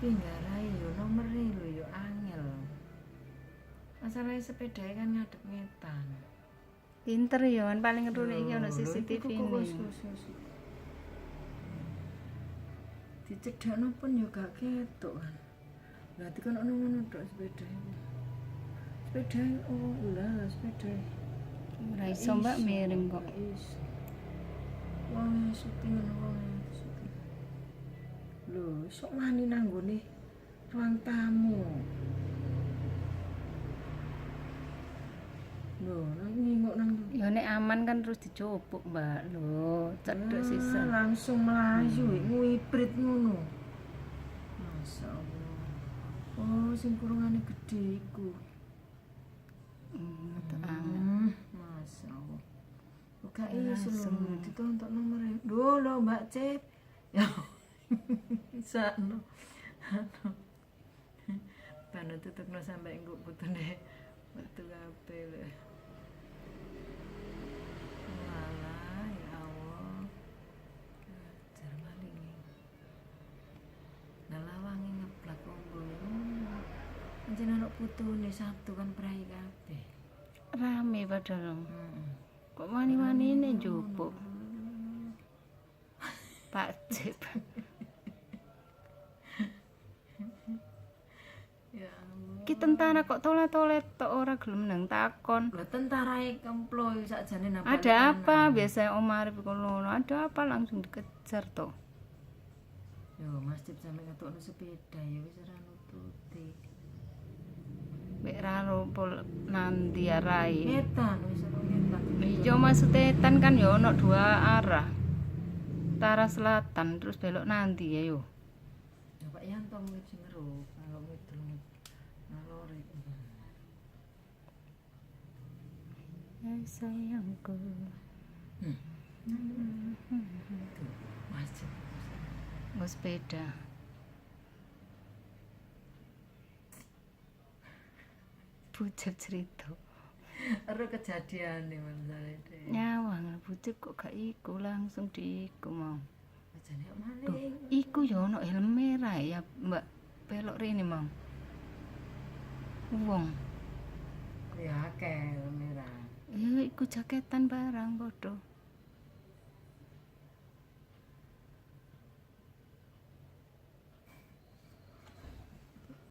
Pinggarai yo nomere lho yo angel. Masalahnya sepeda kan ngadep ngetan. Pinter ya kan paling ngerune iki ana CCTV ini. Dicedhakno pun yo gak ketok kan. Berarti kan ono ngono tok sepeda iki. Sepeda oh lah sepeda. Ora iso mbak miring kok. Wong syuting ngono wong syuting. Lho, sok wani nanggone ruang tamu. Lho, ngingok nang Ya nek aman kan terus dicopuk mbak. Lho, cedhek sisa. Langsung melayu ngwibrit ngono. Masyaallah. Oh, sing kurungane gedhe iku. Masyaallah. Buka iso ditonton nomere. Lho Mbak Cip. Ya. Sakno. Panu tutukno sampe engko putune metu kabeh lho. Walah ya Allah. Jar maling. Nalawangi ngeblak ombol. Anjen ana putune Sabtu kan prai kabeh. Rame padahal. Kok wani-wani ini njupuk. Pak Cip. Ya Allah. Ki tentara kok tolet-tolet tok ora gelem nang takon. Lho tentarae kemplo sakjane nang Ada apa? Biasa Om Arif ngono. Ada apa langsung dikejar toh. Yo Mas Cip sampe ngetokno sepeda ya wis ora nututi. Mek raro pol nanti arai. Ngetan wis ora ngetan. Iya maksudnya etan kan ya ono dua arah. Utara selatan terus belok nanti ya yo. Ya Pak Yanto mulai Cimeruk kalau ngidul ngalore. Ya sayangku. Mas Cip. Nggo sepeda. Bucep cerita. Ero kejadiane masalahnya deh. Nyawang bucep kok gak iku langsung diiku mau. Ajane kok maling. Iku ya ono helm merah ya Mbak. Pelok rene mau. Wong. Ya akeh merah. Ya iku jaketan barang bodoh.